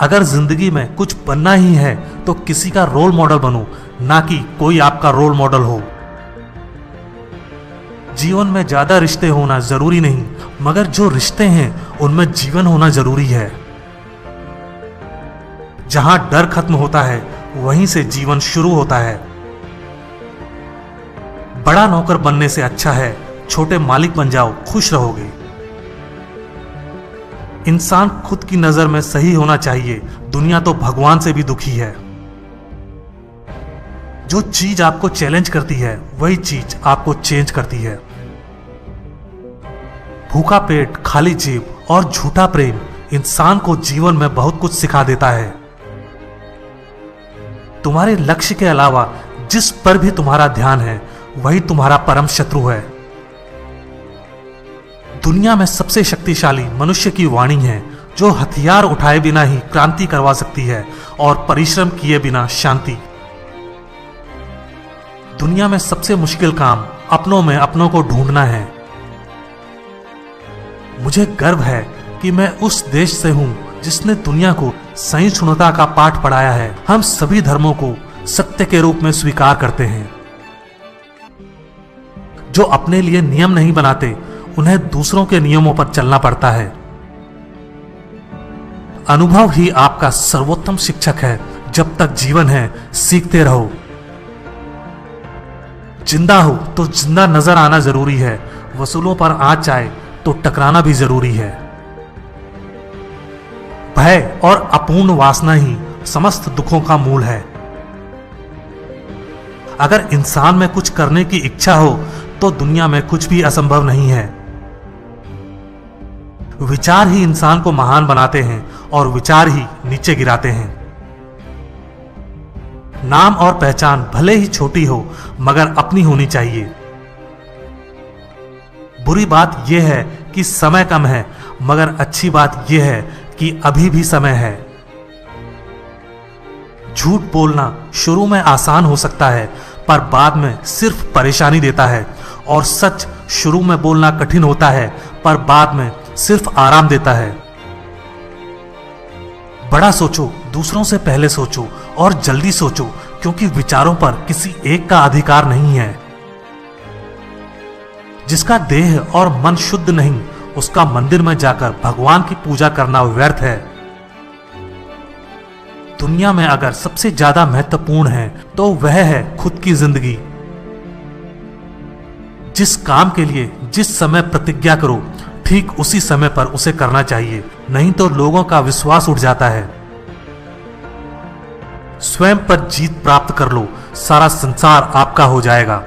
अगर जिंदगी में कुछ बनना ही है तो किसी का रोल मॉडल बनो, ना कि कोई आपका रोल मॉडल हो। जीवन में ज्यादा रिश्ते होना जरूरी नहीं, मगर जो रिश्ते हैं उनमें जीवन होना जरूरी है। जहां डर खत्म होता है वहीं से जीवन शुरू होता है। बड़ा नौकर बनने से अच्छा है छोटे मालिक बन जाओ, खुश रहोगे। इंसान खुद की नजर में सही होना चाहिए, दुनिया तो भगवान से भी दुखी है। जो चीज आपको चैलेंज करती है वही चीज आपको चेंज करती है। भूखा पेट, खाली जेब और झूठा प्रेम इंसान को जीवन में बहुत कुछ सिखा देता है। तुम्हारे लक्ष्य के अलावा जिस पर भी तुम्हारा ध्यान है वही तुम्हारा परम शत्रु है। दुनिया में सबसे शक्तिशाली मनुष्य की वाणी है, जो हथियार उठाए बिना ही क्रांति करवा सकती है और परिश्रम किए बिना शांति। दुनिया में सबसे मुश्किल काम अपनों में अपनों को ढूंढना है। मुझे गर्व है कि मैं उस देश से हूं जिसने दुनिया को सहिष्णुता का पाठ पढ़ाया है। हम सभी धर्मों को सत्य के रूप में स्वीकार करते हैं। जो अपने लिए नियम नहीं बनाते उन्हें दूसरों के नियमों पर चलना पड़ता है। अनुभव ही आपका सर्वोत्तम शिक्षक है। जब तक जीवन है सीखते रहो। जिंदा हो तो जिंदा नजर आना जरूरी है। वसूलों पर आंच आए तो टकराना भी जरूरी है। भय और अपूर्ण वासना ही समस्त दुखों का मूल है। अगर इंसान में कुछ करने की इच्छा हो तो दुनिया में कुछ भी असंभव नहीं है। विचार ही इंसान को महान बनाते हैं और विचार ही नीचे गिराते हैं। नाम और पहचान भले ही छोटी हो मगर अपनी होनी चाहिए। बुरी बात यह है कि समय कम है, मगर अच्छी बात यह है कि अभी भी समय है। झूठ बोलना शुरू में आसान हो सकता है पर बाद में सिर्फ परेशानी देता है, और सच शुरू में बोलना कठिन होता है पर बाद में सिर्फ आराम देता है। बड़ा सोचो, दूसरों से पहले सोचो और जल्दी सोचो, क्योंकि विचारों पर किसी एक का अधिकार नहीं है। जिसका देह और मन शुद्ध नहीं, उसका मंदिर में जाकर भगवान की पूजा करना व्यर्थ है। दुनिया में अगर सबसे ज्यादा महत्वपूर्ण है तो वह है खुद की जिंदगी। जिस काम के लिए जिस समय प्रतिज्ञा करो, ठीक उसी समय पर उसे करना चाहिए, नहीं तो लोगों का विश्वास उठ जाता है। स्वयं पर जीत प्राप्त कर लो, सारा संसार आपका हो जाएगा।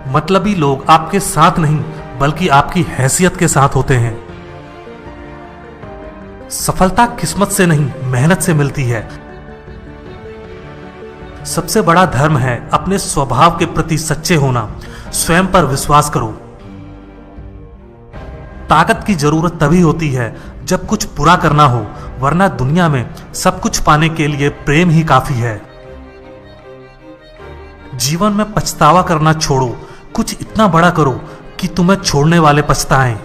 मतलबी लोग आपके साथ नहीं बल्कि आपकी हैसियत के साथ होते हैं। सफलता किस्मत से नहीं मेहनत से मिलती है। सबसे बड़ा धर्म है अपने स्वभाव के प्रति सच्चे होना। स्वयं पर विश्वास करो। ताकत की जरूरत तभी होती है जब कुछ पूरा करना हो, वरना दुनिया में सब कुछ पाने के लिए प्रेम ही काफी है। जीवन में पछतावा करना छोड़ो, कुछ इतना बड़ा करो कि तुम्हें छोड़ने वाले पछताएं।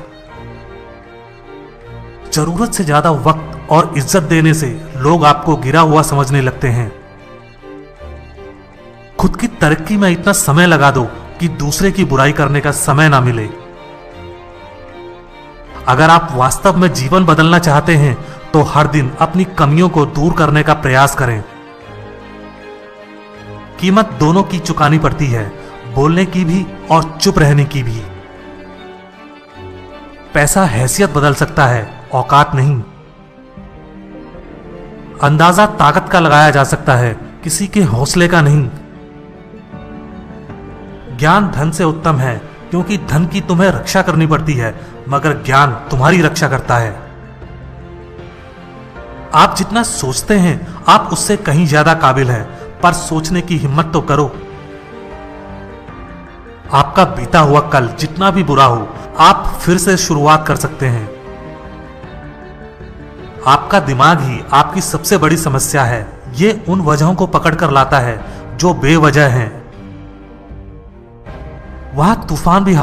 जरूरत से ज्यादा वक्त और इज्जत देने से लोग आपको गिरा हुआ समझने लगते हैं। खुद की तरक्की में इतना समय लगा दो कि दूसरे की बुराई करने का समय ना मिले। अगर आप वास्तव में जीवन बदलना चाहते हैं तो हर दिन अपनी कमियों को दूर करने का प्रयास करें। कीमत दोनों की चुकानी पड़ती है, बोलने की भी और चुप रहने की भी। पैसा हैसियत बदल सकता है, औकात नहीं। अंदाजा ताकत का लगाया जा सकता है, किसी के हौसले का नहीं। ज्ञान धन से उत्तम है, क्योंकि धन की तुम्हें रक्षा करनी पड़ती है, मगर ज्ञान तुम्हारी रक्षा करता है। आप जितना सोचते हैं आप उससे कहीं ज्यादा काबिल हैं, पर सोचने की हिम्मत तो करो। आपका बीता हुआ कल जितना भी बुरा हो, आप फिर से शुरुआत कर सकते हैं। आपका दिमाग ही आपकी सबसे बड़ी समस्या है। ये उन वजहों को पकड़कर लाता है जो बेवजह हैं। वहां तूफान भी